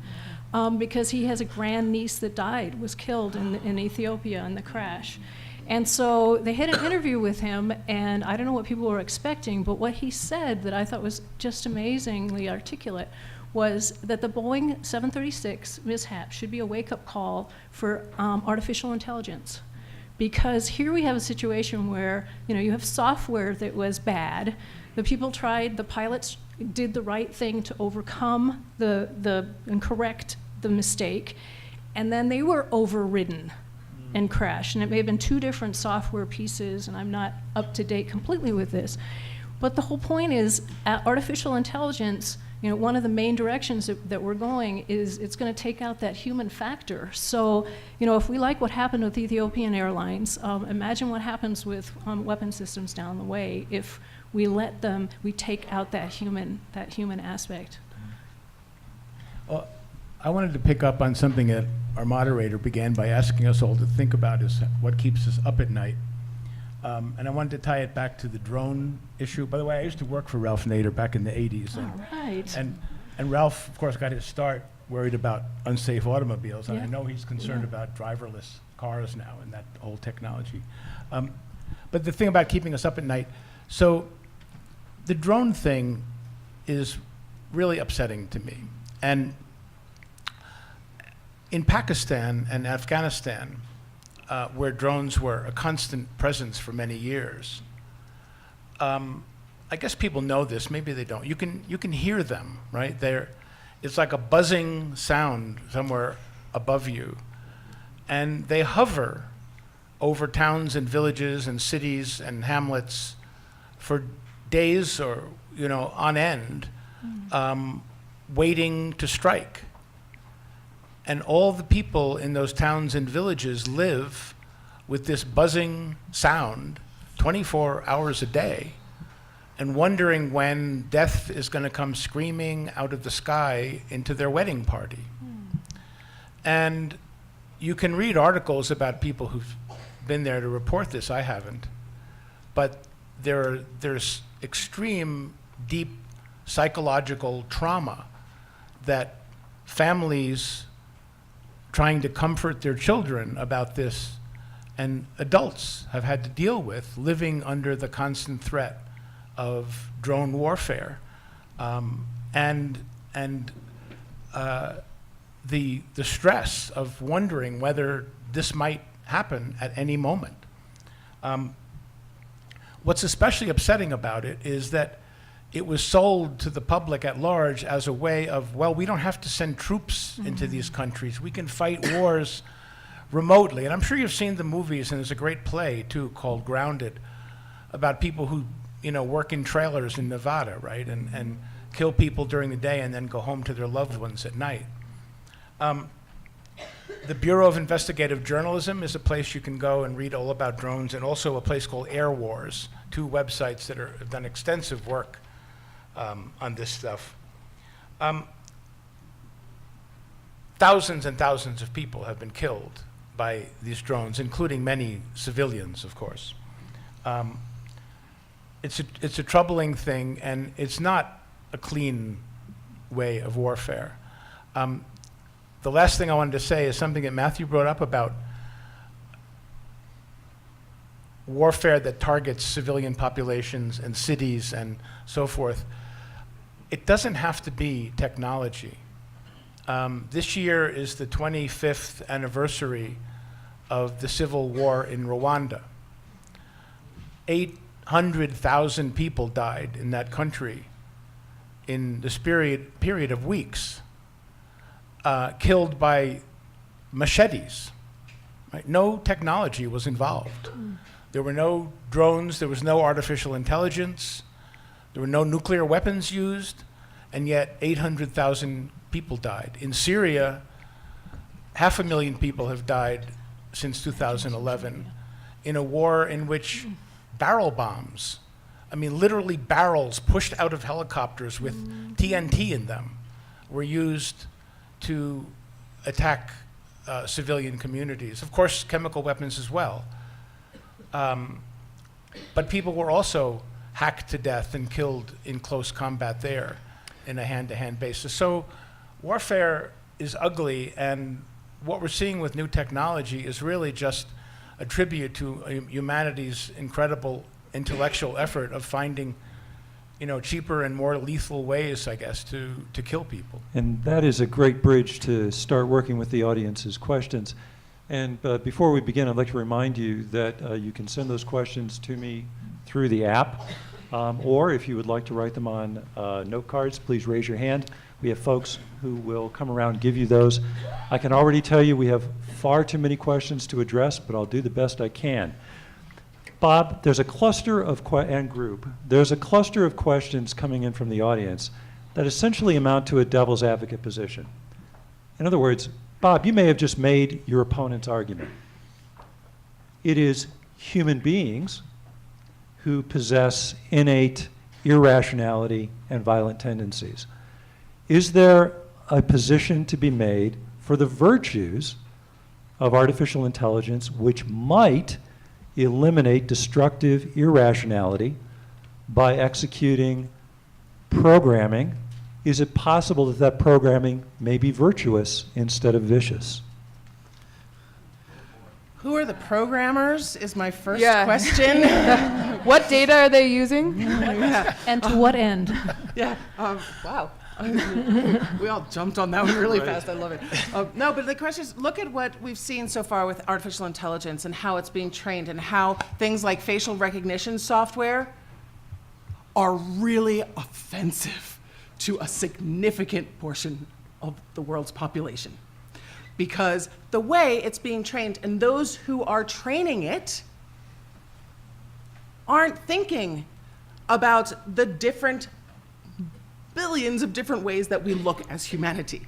because he has a grandniece that was killed in Ethiopia in the crash. And so they had an interview with him, and I don't know what people were expecting, but what he said that I thought was just amazingly articulate was that the Boeing 736 mishap should be a wake-up call for artificial intelligence. Because here we have a situation where you have software that was bad, the pilots did the right thing to overcome and correct the mistake, and then they were overridden and crashed. And it may have been two different software pieces, and I'm not up to date completely with this. But the whole point is, artificial intelligence, one of the main directions that we're going is it's going to take out that human factor. So, if we like what happened with Ethiopian Airlines, imagine what happens with weapon systems down the way if we take out that human aspect. Well, I wanted to pick up on something that our moderator began by asking us all to think about, is what keeps us up at night. And I wanted to tie it back to the drone issue. By the way, I used to work for Ralph Nader back in the 80s. All right. And Ralph, of course, got his start worried about unsafe automobiles. And Yeah. I know he's concerned Yeah. about driverless cars now and that whole technology. But the thing about keeping us up at night, so the drone thing is really upsetting to me. And in Pakistan and Afghanistan, where drones were a constant presence for many years, I guess people know this, maybe they don't. You can hear them, right? It's like a buzzing sound somewhere above you. And they hover over towns and villages and cities and hamlets for days or, on end, waiting to strike. And all the people in those towns and villages live with this buzzing sound 24 hours a day and wondering when death is going to come screaming out of the sky into their wedding party. And you can read articles about people who've been there to report this. I haven't. But there's extreme, deep psychological trauma that families trying to comfort their children about this and adults have had to deal with, living under the constant threat of drone warfare, and the stress of wondering whether this might happen at any moment. What's especially upsetting about it is that it was sold to the public at large as a way of, well, we don't have to send troops into these countries. We can fight wars remotely. And I'm sure you've seen the movies, and there's a great play, too, called Grounded, about people who, work in trailers in Nevada, right, and kill people during the day and then go home to their loved ones at night. The Bureau of Investigative Journalism is a place you can go and read all about drones, and also a place called Air Wars, 2 websites that have done extensive work on this stuff. Thousands and thousands of people have been killed by these drones, including many civilians, of course. It's a troubling thing, and it's not a clean way of warfare. The last thing I wanted to say is something that Matthew brought up about warfare that targets civilian populations and cities and so forth. It doesn't have to be technology. This year is the 25th anniversary of the civil war in Rwanda. 800,000 people died in that country in this period of weeks, killed by machetes. Right? No technology was involved. There were no drones, there was no artificial intelligence, there were no nuclear weapons used, and yet 800,000 people died. In Syria, 500,000 people have died since 2011 in a war in which barrel bombs, literally barrels pushed out of helicopters with TNT in them, were used to attack civilian communities. Of course, chemical weapons as well. But people were also hacked to death and killed in close combat there in a hand-to-hand basis. So warfare is ugly, and what we're seeing with new technology is really just a tribute to humanity's incredible intellectual effort of finding cheaper and more lethal ways, I guess, to kill people. And that is a great bridge to start working with the audience's questions. And before we begin, I'd like to remind you that you can send those questions to me through the app, or if you would like to write them on note cards, please raise your hand. We have folks who will come around and give you those. I can already tell you we have far too many questions to address, but I'll do the best I can. Bob, there's a cluster of there's a cluster of questions coming in from the audience that essentially amount to a devil's advocate position. In other words, Bob, you may have just made your opponent's argument. It is human beings who possess innate irrationality and violent tendencies. Is there a position to be made for the virtues of artificial intelligence which might eliminate destructive irrationality by executing programming? Is it possible that that programming may be virtuous instead of vicious? Who are the programmers is my first Yeah. question. What data are they using? Yeah. And to what end? Yeah. Wow. We all jumped on that one really fast. I love it. No, but the question is, look at what we've seen so far with artificial intelligence and how it's being trained, and how things like facial recognition software are really offensive to a significant portion of the world's population. Because the way it's being trained, and those who are training it aren't thinking about the different billions of different ways that we look as humanity.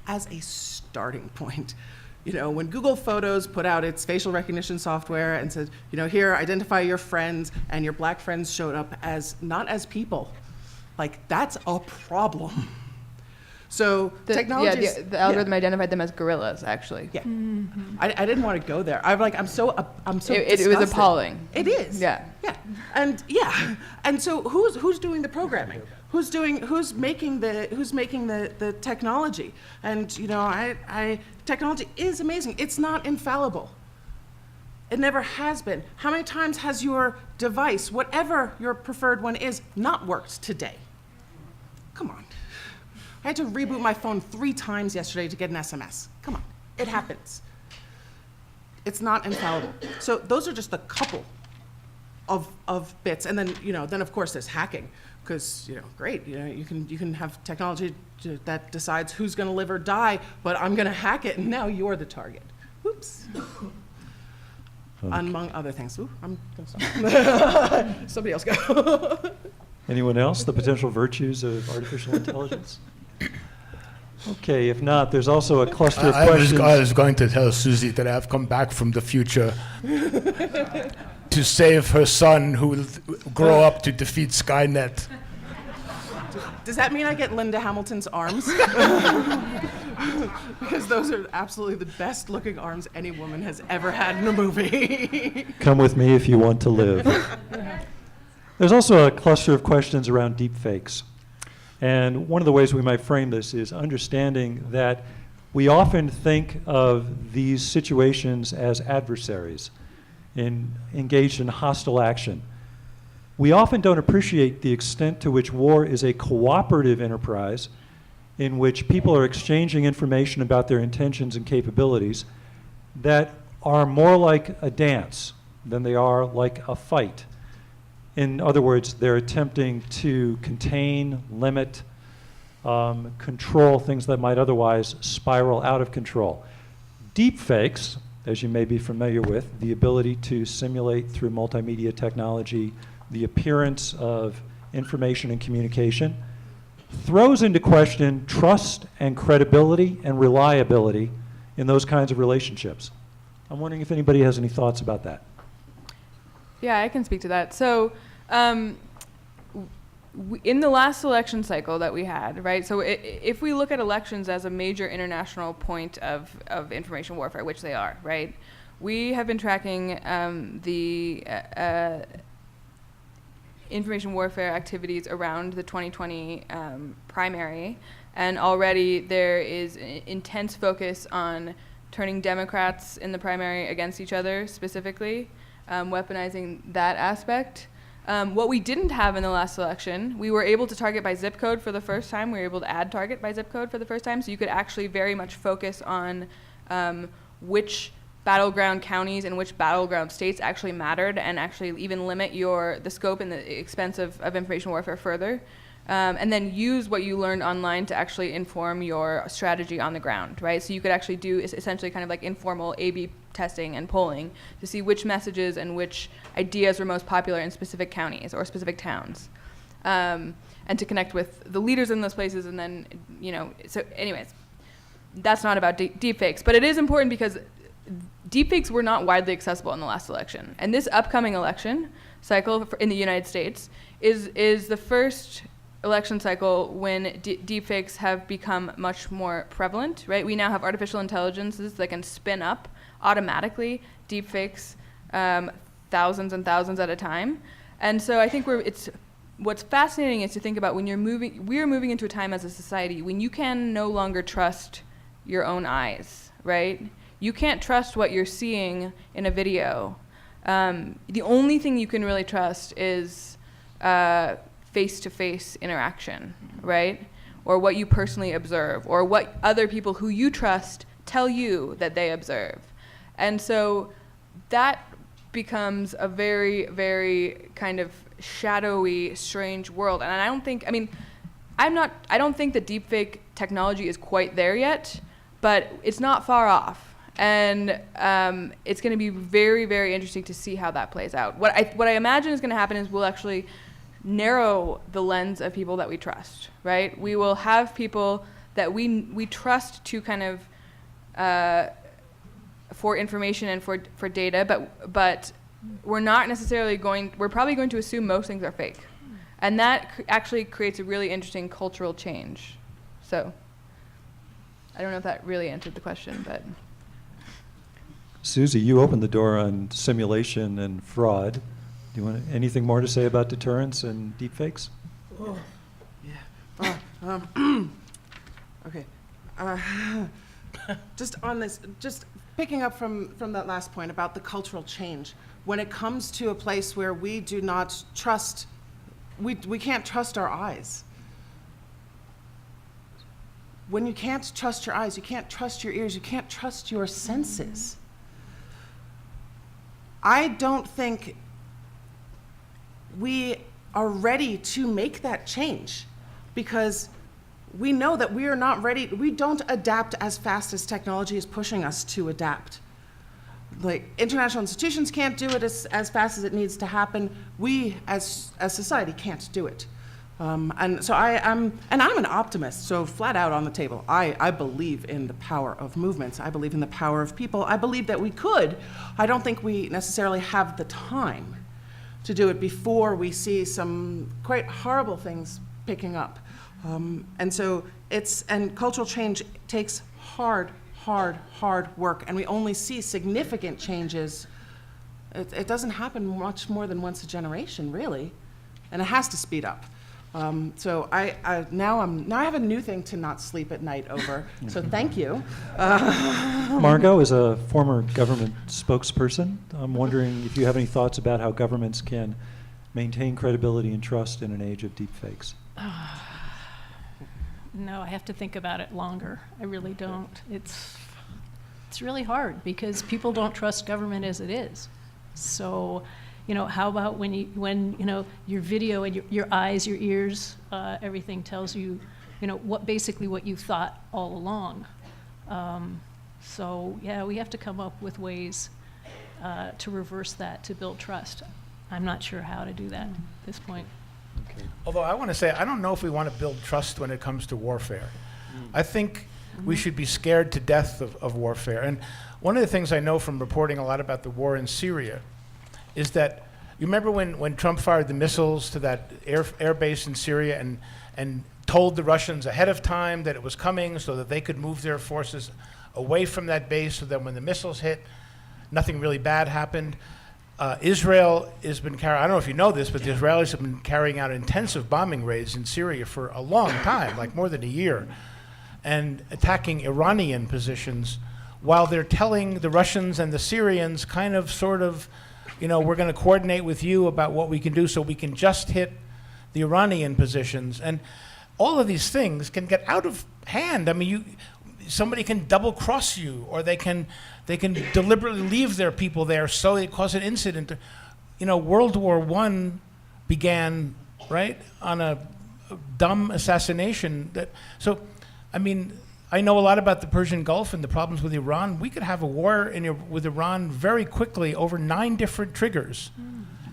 As a starting point, You know, when Google Photos put out its facial recognition software and said, you know, here, identify your friends, and your black friends showed up as not as people, like, that's a problem. So technology. Yeah, the algorithm identified them as gorillas, actually. Yeah. I didn't want to go there. I'm so It was disgusted. appalling. It is. Yeah. Yeah. And so who's doing the programming? Who's making the technology? And you know, technology is amazing. It's not infallible. It never has been. How many times has your device, whatever your preferred one is, not worked today? Come on. I had to reboot my phone 3 times yesterday to get an SMS. Come on, it happens. It's not infallible. So those are just a couple of bits, and then then of course there's hacking, because great, you can have technology that decides who's going to live or die, but I'm going to hack it, and now you're the target. Oops. Among other things. Ooh, I'm going to stop. Somebody else go. Anyone else? The potential virtues of artificial intelligence? Okay, if not, there's also a cluster of questions. I was going to tell Susie that I've come back from the future to save her son, who will grow up to defeat Skynet. Does that mean I get Linda Hamilton's arms? Because those are absolutely the best looking arms any woman has ever had in a movie. Come with me if you want to live. There's also a cluster of questions around deepfakes. And one of the ways we might frame this is understanding that we often think of these situations as adversaries engaged in hostile action. We often don't appreciate the extent to which war is a cooperative enterprise in which people are exchanging information about their intentions and capabilities that are more like a dance than they are like a fight. In other words, they're attempting to contain, limit, control things that might otherwise spiral out of control. Deepfakes, as you may be familiar with, the ability to simulate through multimedia technology the appearance of information and communication, throws into question trust and credibility and reliability in those kinds of relationships. I'm wondering if anybody has any thoughts about that. Yeah, I can speak to that. So in the last election cycle that we had, right, so if we look at elections as a major international point of information warfare, which they are, right, we have been tracking the information warfare activities around the 2020 primary, and already there is intense focus on turning Democrats in the primary against each other specifically, weaponizing that aspect. What we didn't have in the last election, we were able to target by zip code for the first time. We were able to add target by zip code for the first time, so you could actually very much focus on which battleground counties and which battleground states actually mattered, and actually even limit the scope and the expense of information warfare further. And then use what you learned online to actually inform your strategy on the ground, right? So you could actually do essentially kind of like informal A/B testing and polling to see which messages and which ideas were most popular in specific counties or specific towns, and to connect with the leaders in those places. And then, so anyways, that's not about deepfakes, but it is important because deepfakes were not widely accessible in the last election. And this upcoming election cycle in the United States is the first election cycle when deepfakes have become much more prevalent, right? We now have artificial intelligences that can spin up automatically deepfakes thousands and thousands at a time. And so I think what's fascinating is to think about when we're moving into a time as a society when you can no longer trust your own eyes, right? You can't trust what you're seeing in a video. The only thing you can really trust is face-to-face interaction, right? Or what you personally observe, or what other people who you trust tell you that they observe. And so that becomes a very, very kind of shadowy, strange world. And I don't think that deepfake technology is quite there yet, but it's not far off. And it's going to be very, very interesting to see how that plays out. What I imagine is going to happen is we'll actually narrow the lens of people that we trust, right? We will have people that we trust to kind of for information and for data, but we're not necessarily we're probably going to assume most things are fake. And that actually creates a really interesting cultural change. So I don't know if that really answered the question, but. Susie, you opened the door on simulation and fraud. Do you want anything more to say about deterrence and deepfakes? Oh, yeah. Okay. Just on this, just picking up from that last point about the cultural change. When it comes to a place where we do not trust, we can't trust our eyes. When you can't trust your eyes, you can't trust your ears, you can't trust your senses. I don't think we are ready to make that change because we know that we are not ready. We don't adapt as fast as technology is pushing us to adapt. Like international institutions can't do it as fast as it needs to happen. We as society can't do it. And so I'm an optimist, so flat out on the table. I believe in the power of movements. I believe in the power of people. I believe that we could. I don't think we necessarily have the time to do it before we see some quite horrible things picking up. And so cultural change takes hard work, and we only see significant changes. It doesn't happen much more than once a generation, really, and it has to speed up. So now I have a new thing to not sleep at night over. So thank you. Margot is a former government spokesperson. I'm wondering if you have any thoughts about how governments can maintain credibility and trust in an age of deepfakes. No, I have to think about it longer. I really don't. It's really hard because people don't trust government as it is. So, how about when your video and your eyes, your ears, everything tells you, what you thought all along. So yeah, we have to come up with ways to reverse that, to build trust. I'm not sure how to do that at this point. Okay. Although I want to say, I don't know if we want to build trust when it comes to warfare. I think we should be scared to death of warfare. And one of the things I know from reporting a lot about the war in Syria is that, you remember when Trump fired the missiles to that air base in Syria and told the Russians ahead of time that it was coming so that they could move their forces away from that base so that when the missiles hit, nothing really bad happened. Israel has been I don't know if you know this, but the Israelis have been carrying out intensive bombing raids in Syria for a long time, like more than a year, and attacking Iranian positions while they're telling the Russians and the Syrians we're going to coordinate with you about what we can do so we can just hit the Iranian positions. And all of these things can get out of hand. I mean, somebody can double cross you, or they can deliberately leave their people there so it causes an incident. World War I began, right, on a dumb assassination. I know a lot about the Persian Gulf and the problems with Iran. We could have a war with Iran very quickly over 9 different triggers.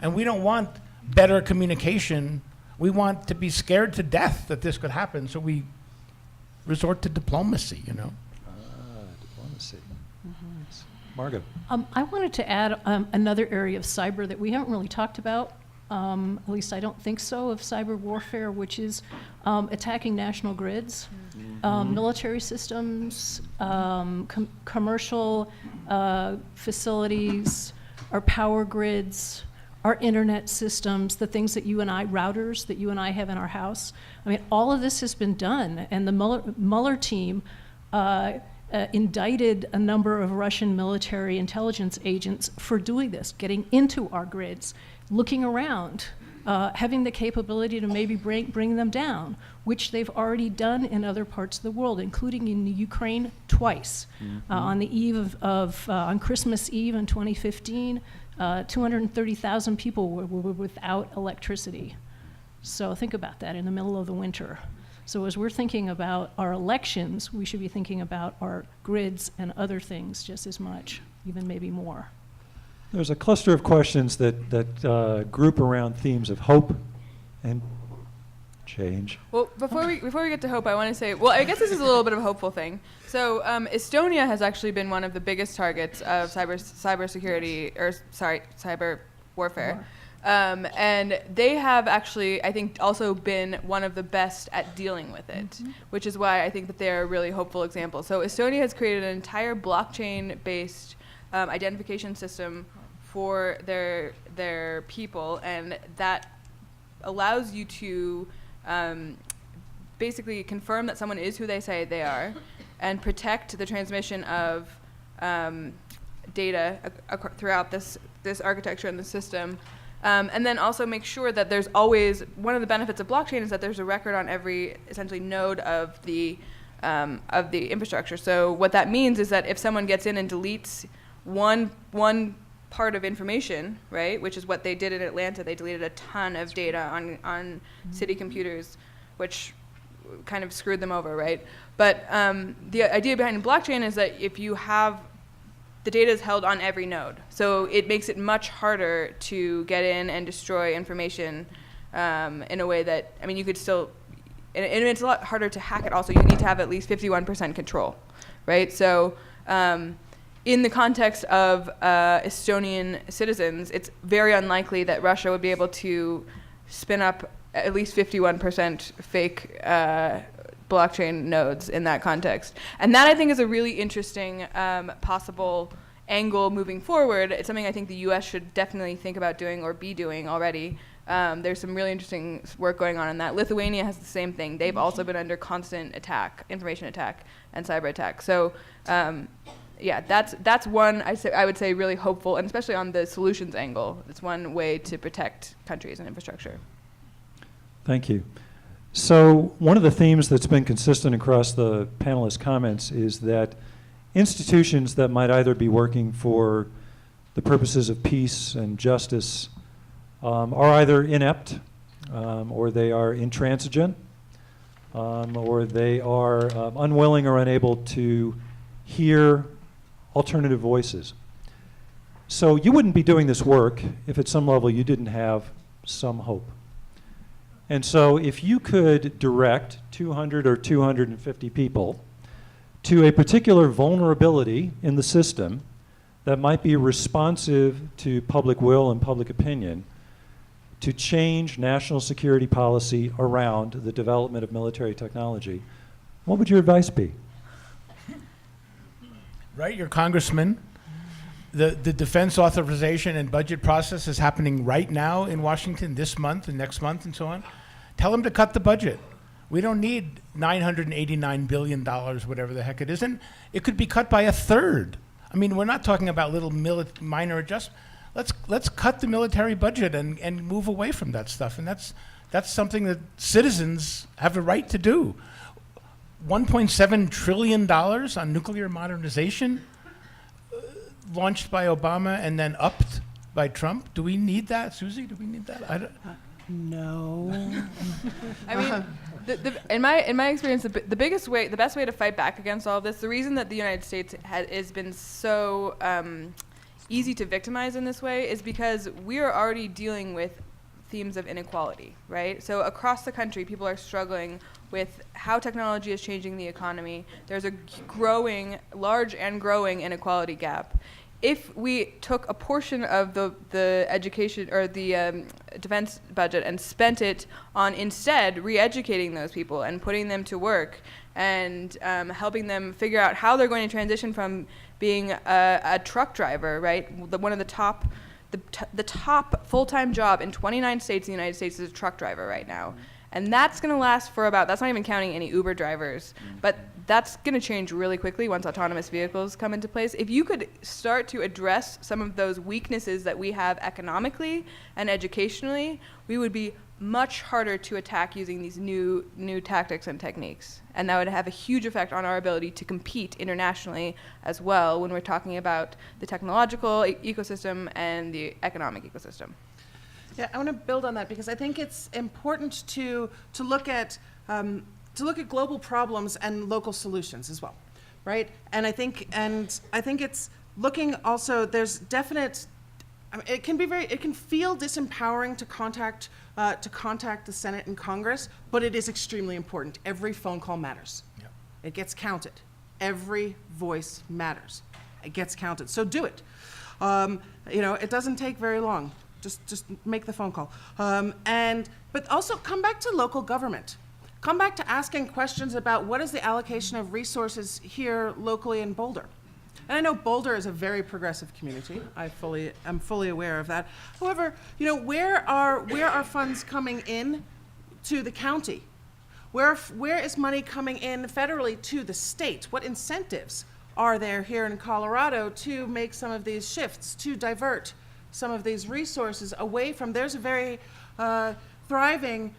And we don't want better communication. We want to be scared to death that this could happen, so we resort to diplomacy, Diplomacy. Margot. I wanted to add another area of cyber that we haven't really talked about, at least I don't think so, of cyber warfare, which is attacking national grids, military systems, commercial facilities, our power grids, our internet systems, the things that you and I, routers that you and I have in our house. I mean, all of this has been done, and the Mueller team indicted a number of Russian military intelligence agents for doing this, getting into our grids, looking around, having the capability to maybe bring them down, which they've already done in other parts of the world, including in the Ukraine twice. On the eve on Christmas Eve in 2015, 230,000 people were without electricity. So think about that in the middle of the winter. So as we're thinking about our elections, we should be thinking about our grids and other things just as much, even maybe more. There's a cluster of questions that group around themes of hope and change. Well, before we get to hope, I want to say, well, I guess this is a little bit of a hopeful thing. So Estonia has actually been one of the biggest targets of cyber warfare. And they have actually, I think, also been one of the best at dealing with it, which is why I think that they're a really hopeful example. So Estonia has created an entire blockchain-based identification system for their people, and that allows you to basically confirm that someone is who they say they are, and protect the transmission of data throughout this architecture and the system. And then also make sure that there's always, one of the benefits of blockchain is that there's a record on every essentially node of the infrastructure. So what that means is that if someone gets in and deletes one part of information, right, which is what they did in Atlanta, they deleted a ton of data on city computers, which kind of screwed them over, right? But the idea behind blockchain is that if you have the data is held on every node. So it makes it much harder to get in and destroy information in a way that, I mean, you could still, and it's a lot harder to hack it also. You need to have at least 51% control, right? So in the context of Estonian citizens, it's very unlikely that Russia would be able to spin up at least 51% fake blockchain nodes in that context. And that, I think, is a really interesting possible angle moving forward. It's something I think the US should definitely think about doing or be doing already. There's some really interesting work going on in that. Lithuania has the same thing. They've also been under constant attack, information attack, and cyber attack. So yeah, that's one I would say really hopeful, and especially on the solutions angle. It's one way to protect countries and infrastructure. Thank you. So one of the themes that's been consistent across the panelists' comments is that institutions that might either be working for the purposes of peace and justice are either inept, or they are intransigent, or they are unwilling or unable to hear alternative voices. So you wouldn't be doing this work if at some level you didn't have some hope. And so if you could direct 200 or 250 people to a particular vulnerability in the system that might be responsive to public will and public opinion to change national security policy around the development of military technology, what would your advice be? Right, your congressman. The defense authorization and budget process is happening right now in Washington this month and next month and so on. Tell them to cut the budget. We don't need $989 billion, whatever the heck it is. And it could be cut by a third. I mean, we're not talking about little minor adjustments. Let's cut the military budget and move away from that stuff. And that's something that citizens have a right to do. $1.7 trillion on nuclear modernization, launched by Obama and then upped by Trump. Do we need that, Susie? Do we need that? No. I mean, in my experience, the best way to fight back against all of this, the reason that the United States has been so easy to victimize in this way is because we are already dealing with themes of inequality, right? So across the country, people are struggling with how technology is changing the economy. There's a large and growing inequality gap. If we took a portion of the education or the defense budget and spent it on instead re-educating those people and putting them to work and helping them figure out how they're going to transition from being a truck driver, right? One of the top full-time job in 29 states in the United States is a truck driver right now. And that's going to last for that's not even counting any Uber drivers, but that's going to change really quickly once autonomous vehicles come into place. If you could start to address some of those weaknesses that we have economically and educationally, we would be much harder to attack using these new tactics and techniques. And that would have a huge effect on our ability to compete internationally as well when we're talking about the technological ecosystem and the economic ecosystem. Yeah, I want to build on that because I think it's important to look at global problems and local solutions as well, right? And I think it's looking also. There's definite I mean, it can feel disempowering to contact the Senate and Congress, but it is extremely important. Every phone call matters. Yep. It gets counted. Every voice matters. It gets counted. So do it. It doesn't take very long. Just make the phone call. But also come back to local government. Come back to asking questions about what is the allocation of resources here locally in Boulder. And I know Boulder is a very progressive community. I'm fully aware of that. However, where are funds coming in to the county? Where is money coming in federally to the state? What incentives are there here in Colorado to make some of these shifts, to divert some of these resources away from? There's a very thriving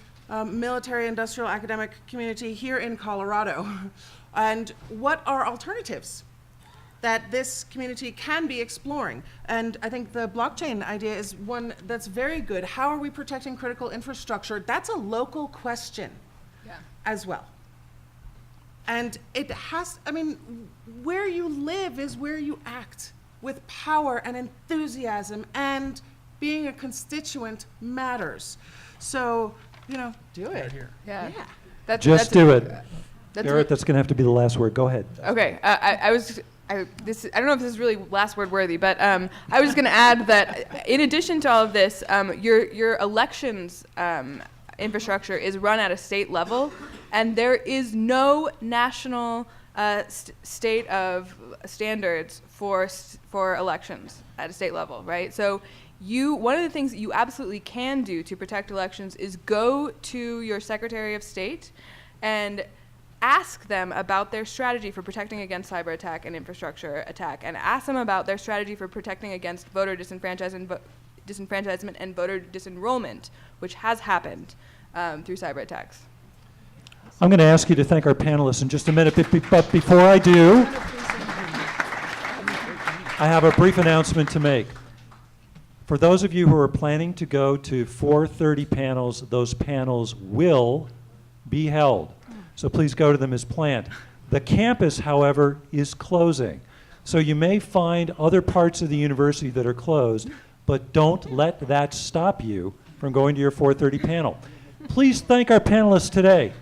military, industrial, academic community here in Colorado. And what are alternatives that this community can be exploring? And I think the blockchain idea is one that's very good. How are we protecting critical infrastructure? That's a local question as well. And where you live is where you act with power and enthusiasm, and being a constituent matters. So, do it. Yeah. Just do it. Garrett, that's going to have to be the last word. Go ahead. Okay. I don't know if this is really last word worthy, but I was just going to add that in addition to all of this, your elections infrastructure is run at a state level, and there is no national state of standards for elections at a state level, right? So one of the things that you absolutely can do to protect elections is go to your Secretary of State and ask them about their strategy for protecting against cyber attack and infrastructure attack, and ask them about their strategy for protecting against voter disenfranchisement and voter disenrollment, which has happened through cyber attacks. I'm going to ask you to thank our panelists in just a minute, but before I do, I have a brief announcement to make. For those of you who are planning to go to 4:30 panels, those panels will be held. So please go to them as planned. The campus, however, is closing. So you may find other parts of the university that are closed, but don't let that stop you from going to your 4:30 panel. Please thank our panelists today.